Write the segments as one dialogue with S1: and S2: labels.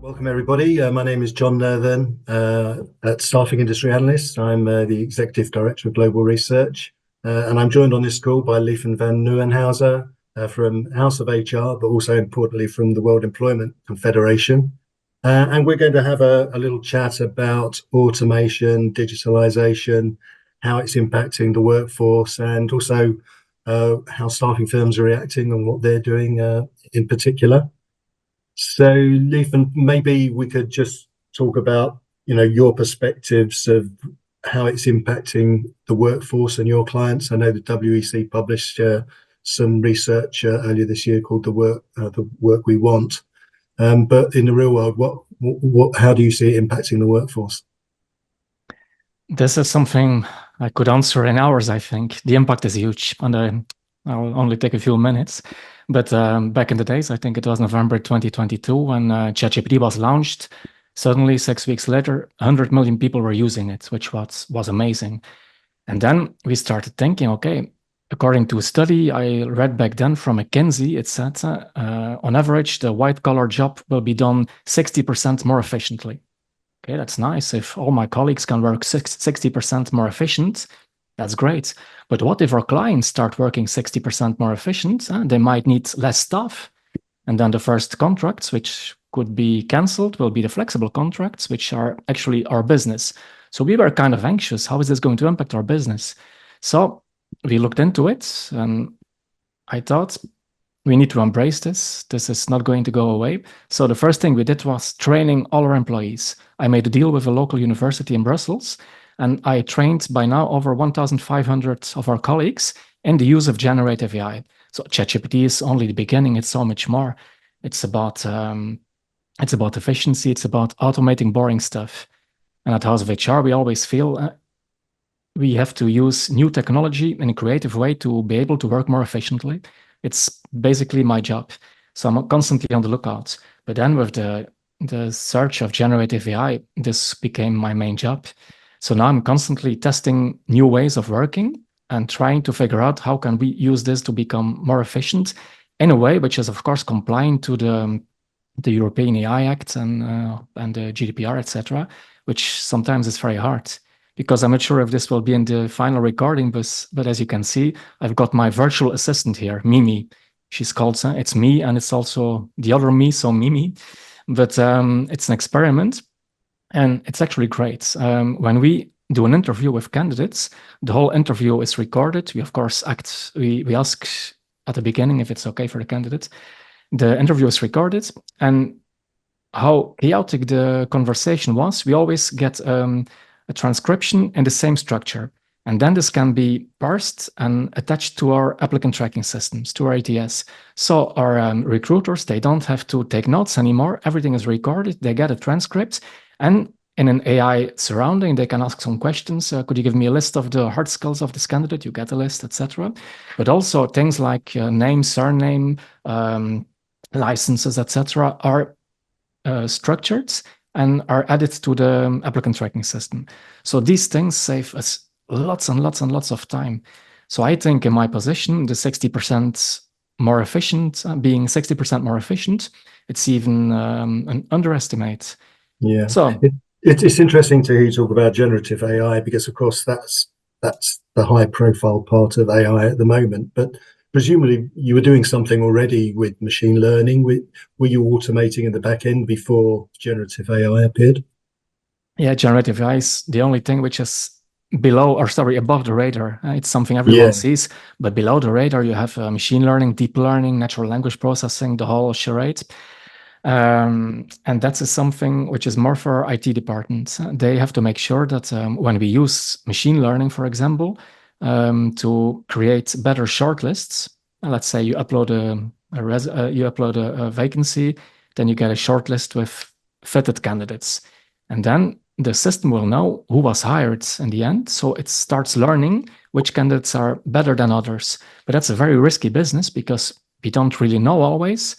S1: Welcome everybody. My name is John Nurthen at Staffing Industry Analysts. I'm the Executive Director of Global Research, and I'm joined on this call by Lieven Van Nieuwenhuyze from House of HR, but also importantly from the World Employment Confederation. And we're going to have a little chat about automation, digitalisation, how it's impacting the workforce, and also how staffing firms are reacting and what they're doing in particular. So, Lieven, maybe we could just talk about, your perspectives of how it's impacting the workforce and your clients. I know the WEC published some research earlier this year called "The Work We Want," but in the real world, how do you see it impacting the workforce?
S2: This is something I could answer in hours. I think the impact is huge, and I'll only take a few minutes. But back in the days, I think it was November 2022 when ChatGPT was launched. Suddenly, 6 weeks later, 100 million people were using it, which was amazing. And then we started thinking, okay, according to a study I read back then from McKinsey, it said on average, the white-collar job will be done 60% more efficiently. Okay, that's nice. If all my colleagues can work 60% more efficient, that's great. But what if our clients start working 60% more efficient? They might need less staff. And then the first contracts, which could be cancelled, will be the flexible contracts, which are actually our business. So we were kind of anxious. How is this going to impact our business? So we looked into it, and I thought we need to embrace this. This is not going to go away. So the first thing we did was training all our employees. I made a deal with a local university in Brussels, and I trained by now over 1,500 of our colleagues in the use of generative AI. So ChatGPT is only the beginning. It's so much more. It's about efficiency. It's about automating boring stuff. And at House of HR, we always feel we have to use new technology in a creative way to be able to work more efficiently. It's basically my job. So I'm constantly on the lookout. But then with the search of generative AI, this became my main job. So now I'm constantly testing new ways of working and trying to figure out how can we use this to become more efficient in a way which is, of course, compliant to the European AI Act and the GDPR, etc., which sometimes is very hard. Because I'm not sure if this will be in the final recording, but as you can see, I've got my virtual assistant here, Mimi. She's called, it's me, and it's also the other me, so Mimi. But it's an experiment. And it's actually great. When we do an interview with candidates, the whole interview is recorded. We, of course, we ask at the beginning if it's okay for the candidate. The interview is recorded. And how chaotic the conversation was, we always get a transcription in the same structure. And then this can be parsed and attached to our applicant tracking systems, to our ATS. So our recruiters, they don't have to take notes anymore. Everything is recorded. They get a transcript. And in an AI surrounding, they can ask some questions. Could you give me a list of the hard skills of this candidate? You get a list, etc. But also things like name, surname, licenses, etc. are structured and are added to the applicant tracking system. So these things save us lots and lots and lots of time. So I think in my position, the 60% more efficient, being 60% more efficient, it's even an underestimate.
S1: Yeah, so it's interesting to hear you talk about generative AI because, of course, that's the high-profile part of AI at the moment. But presumably, you were doing something already with machine learning. Were you automating in the back end before generative AI appeared?
S2: Yeah, generative AI is the only thing which is above the radar. It's something everyone sees, but below the radar, you have machine learning, deep learning, natural language processing, the whole charade. And that's something which is more for IT departments. They have to make sure that when we use machine learning, for example, to create better shortlists, let's say you upload a vacancy, then you get a shortlist with fitted candidates. And then the system will know who was hired in the end. So it starts learning which candidates are better than others. But that's a very risky business because we don't really know always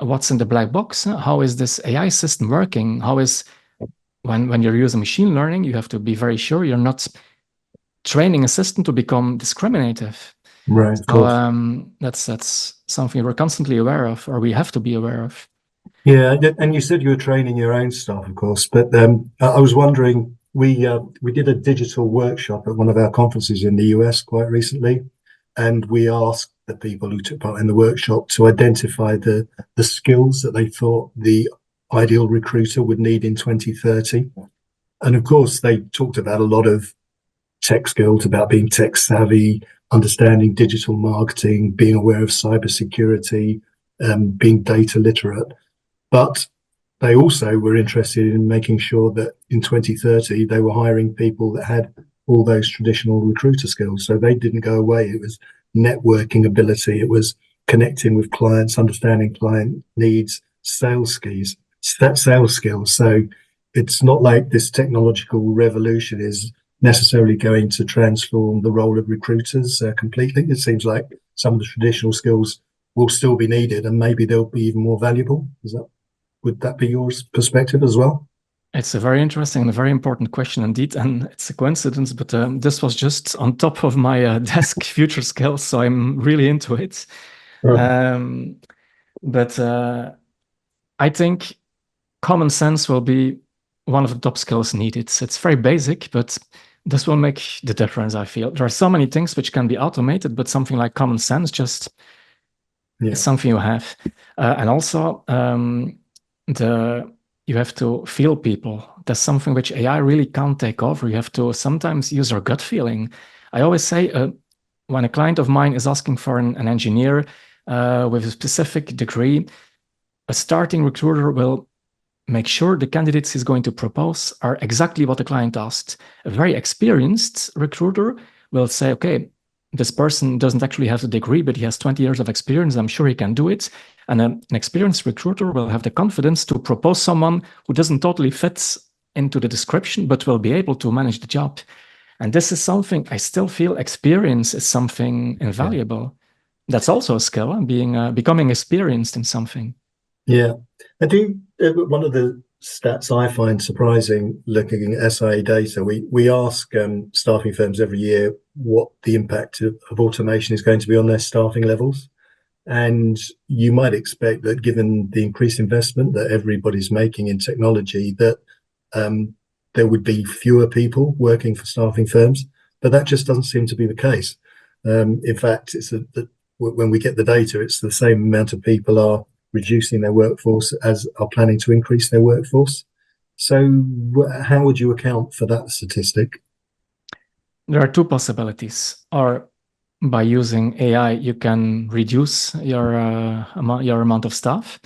S2: what's in the black box. How is this AI system working? How is, when you're using machine learning, you have to be very sure you're not training a system to become discriminative.
S1: Right, of
S2: So
S1: course.
S2: that's something we're constantly aware of, or we have to be aware of.
S1: Yeah, and you said you were training your own staff, of course, but I was wondering, we did a digital workshop at one of our conferences in the US quite recently, and we asked the people who took part in the workshop to identify the skills that they thought the ideal recruiter would need in 2030. And of course, they talked about a lot of tech skills, about being tech savvy, understanding digital marketing, being aware of cybersecurity, being data literate. But they also were interested in making sure that in 2030 they were hiring people that had all those traditional recruiter skills. So they didn't go away. It was networking ability, it was connecting with clients, understanding client needs, sales skills. So it's not like this technological revolution is necessarily going to transform the role of recruiters completely. It seems like some of the traditional skills will still be needed, and maybe they'll be even more valuable. Would that be your perspective as well?
S2: It's a very interesting and a very important question indeed, and it's a coincidence, but this was just on top of my desk future skills, so I'm really into it.
S1: Right.
S2: But I think common sense will be one of the top skills needed. It's very basic, but this will make the difference, I feel. There are so many things which can be automated, but something like common sense just is something you have. And also, you have to feel people. That's something which AI really can't take over. You have to sometimes use your gut feeling. I always say, when a client of mine is asking for an engineer with a specific degree, a starting recruiter will make sure the candidates he's going to propose are exactly what the client asked. A very experienced recruiter will say, okay, this person doesn't actually have a degree, but he has 20 years of experience. I'm sure he can do it. And an experienced recruiter will have the confidence to propose someone who doesn't totally fit into the description, but will be able to manage the job. And this is something I still feel experience is something invaluable. That's also a skill, becoming experienced in something.
S1: Yeah. I do. One of the stats I find surprising looking at SIA data, we ask staffing firms every year what the impact of automation is going to be on their staffing levels. And you might expect that given the increased investment that everybody's making in technology, that there would be fewer people working for staffing firms. But that just doesn't seem to be the case. In fact, when we get the data, it's the same amount of people are reducing their workforce as are planning to increase their workforce. So how would you account for that statistic?
S2: There are two possibilities. Or by using AI, you can reduce your amount of staff,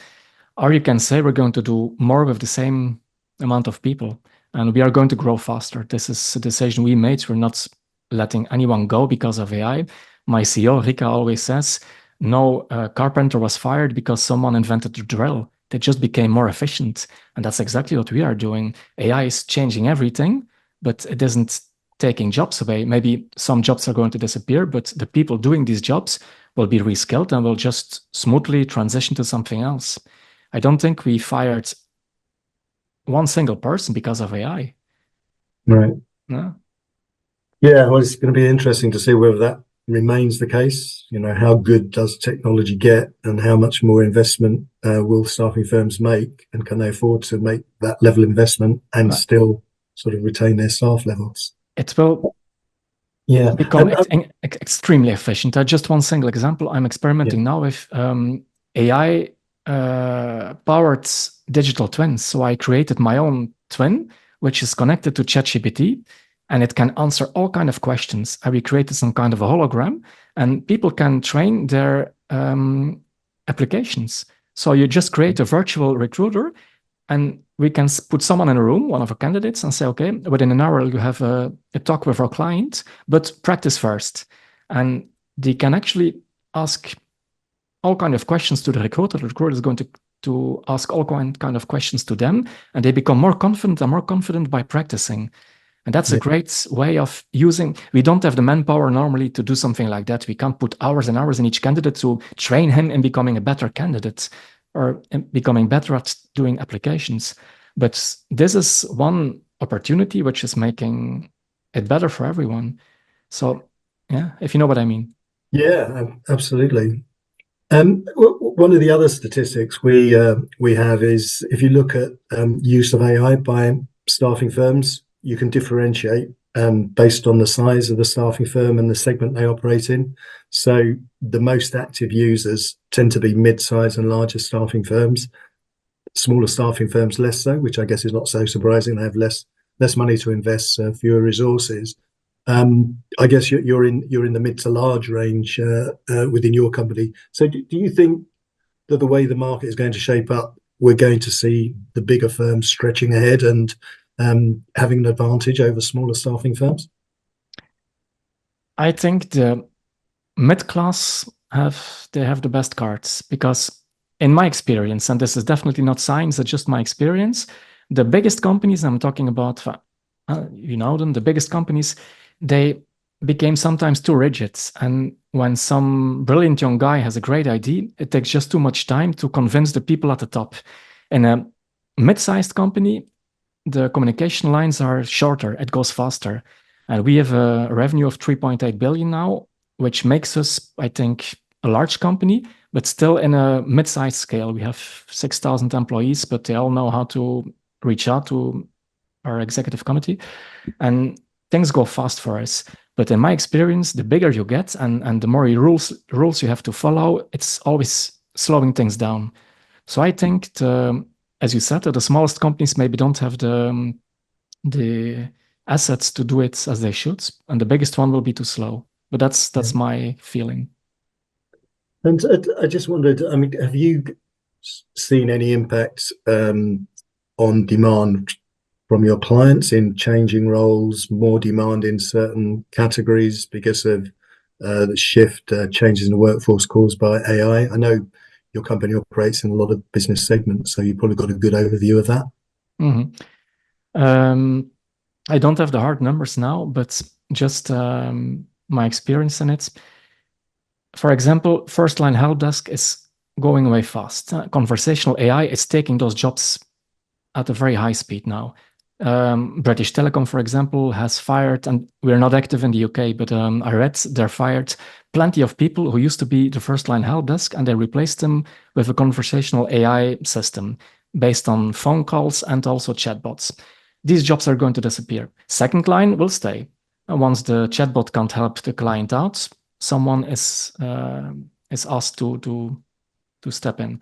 S2: or you can say we're going to do more with the same amount of people, and we are going to grow faster. This is a decision we made. We're not letting anyone go because of AI. My CEO, Rika, always says, no carpenter was fired because someone invented the drill. They just became more efficient. And that's exactly what we are doing. AI is changing everything, but it isn't taking jobs away. Maybe some jobs are going to disappear, but the people doing these jobs will be reskilled and will just smoothly transition to something else. I don't think we fired one single person because of AI.
S1: Right.
S2: No?
S1: Yeah, well, it's going to be interesting to see whether that remains the case. You know, how good does technology get, and how much more investment will staffing firms make, and can they afford to make that level of investment and still sort of retain their staff levels?
S2: It will become extremely efficient. Just one single example. I'm experimenting now with AI powered digital twins. So I created my own twin, which is connected to ChatGPT, and it can answer all kinds of questions. I recreated some kind of a hologram, and people can train their applications. So you just create a virtual recruiter, and we can put someone in a room, one of our candidates, and say, okay, within an hour, you have a talk with our client, but practice first. And they can actually ask all kinds of questions to the recruiter. The recruiter is going to ask all kind of questions to them, and they become more confident by practicing. And that's a great way of using. We don't have the manpower normally to do something like that. We can't put hours and hours in each candidate to train him in becoming a better candidate or becoming better at doing applications. But this is one opportunity which is making it better for everyone. So, yeah, if you know what I mean.
S1: Yeah, absolutely. One of the other statistics we have is if you look at use of AI by staffing firms, you can differentiate based on the size of the staffing firm and the segment they operate in. So the most active users tend to be mid-size and larger staffing firms. Smaller staffing firms less so, which I guess is not so surprising. They have less money to invest, fewer resources. I guess you're in the mid to large range within your company. So do you think that the way the market is going to shape up, we're going to see the bigger firms stretching ahead and having an advantage over smaller staffing firms?
S2: I think the mid-class have the best cards because in my experience, and this is definitely not science, it's just my experience, the biggest companies, I'm talking about, you know them, the biggest companies, they became sometimes too rigid. And when some brilliant young guy has a great idea, it takes just too much time to convince the people at the top. In a mid-sized company, the communication lines are shorter, it goes faster. And we have a revenue of 3.8 billion now, which makes us, I think, a large company, but still in a mid-sized scale. We have 6,000 employees, but they all know how to reach out to our executive committee, and things go fast for us. But in my experience, the bigger you get and the more rules you have to follow, it's always slowing things down. So I think, as you said, the smallest companies maybe don't have the assets to do it as they should, and the biggest one will be too slow. But that's my feeling.
S1: And I just wondered, I mean, have you seen any impact on demand from your clients in changing roles, more demand in certain categories because of the shift, changes in the workforce caused by AI? I know your company operates in a lot of business segments, so you've probably got a good overview of that.
S2: I don't have the hard numbers now, but just my experience in it. For example, first line help desk is going away fast. Conversational AI is taking those jobs at a very high speed now. British Telecom, for example, has fired, and we're not active in the UK, but I read they're fired plenty of people who used to be the first line help desk, and they replaced them with a conversational AI system based on phone calls and also chatbots. These jobs are going to disappear. Second line will stay. Once the chatbot can't help the client out, someone is asked to step in.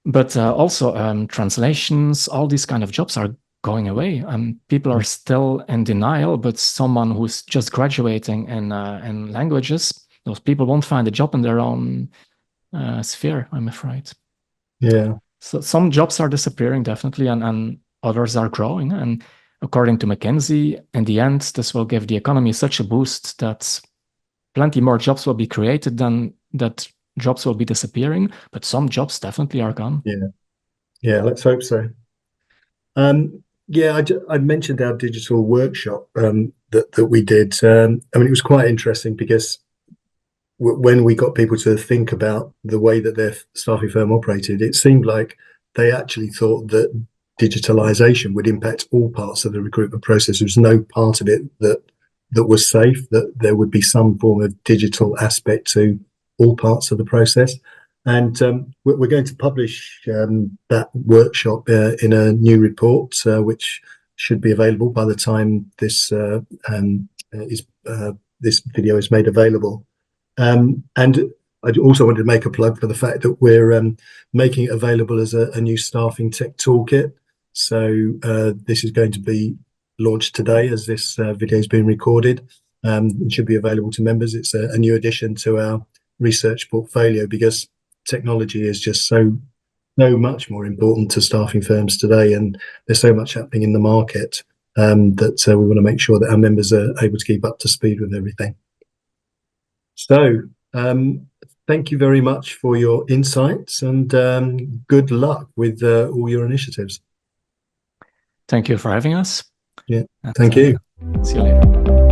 S2: But also translations, all these kind of jobs are going away. People are still in denial, but someone who's just graduating in languages, those people won't find a job in their own sphere, I'm afraid.
S1: Yeah.
S2: So some jobs are disappearing, definitely, and others are growing. And according to McKinsey, in the end, this will give the economy such a boost that plenty more jobs will be created than that jobs will be disappearing, but some jobs definitely are gone.
S1: Yeah, let's hope so. I mentioned our digital workshop that we did. I mean, it was quite interesting because when we got people to think about the way that their staffing firm operated, it seemed like they actually thought that digitalization would impact all parts of the recruitment process. There was no part of it that was safe, that there would be some form of digital aspect to all parts of the process. And we're going to publish that workshop in a new report, which should be available by the time this this video is made available. And I also wanted to make a plug for the fact that we're making it available as a new staffing tech toolkit. So this is going to be launched today as this video is being recorded. It should be available to members. It's a new addition to our research portfolio because technology is just so much more important to staffing firms today, and there's so much happening in the market that we want to make sure that our members are able to keep up to speed with everything. So thank you very much for your insights, and good luck with all your initiatives.
S2: Thank you for having us.
S1: Yeah, thank you.
S2: See you later.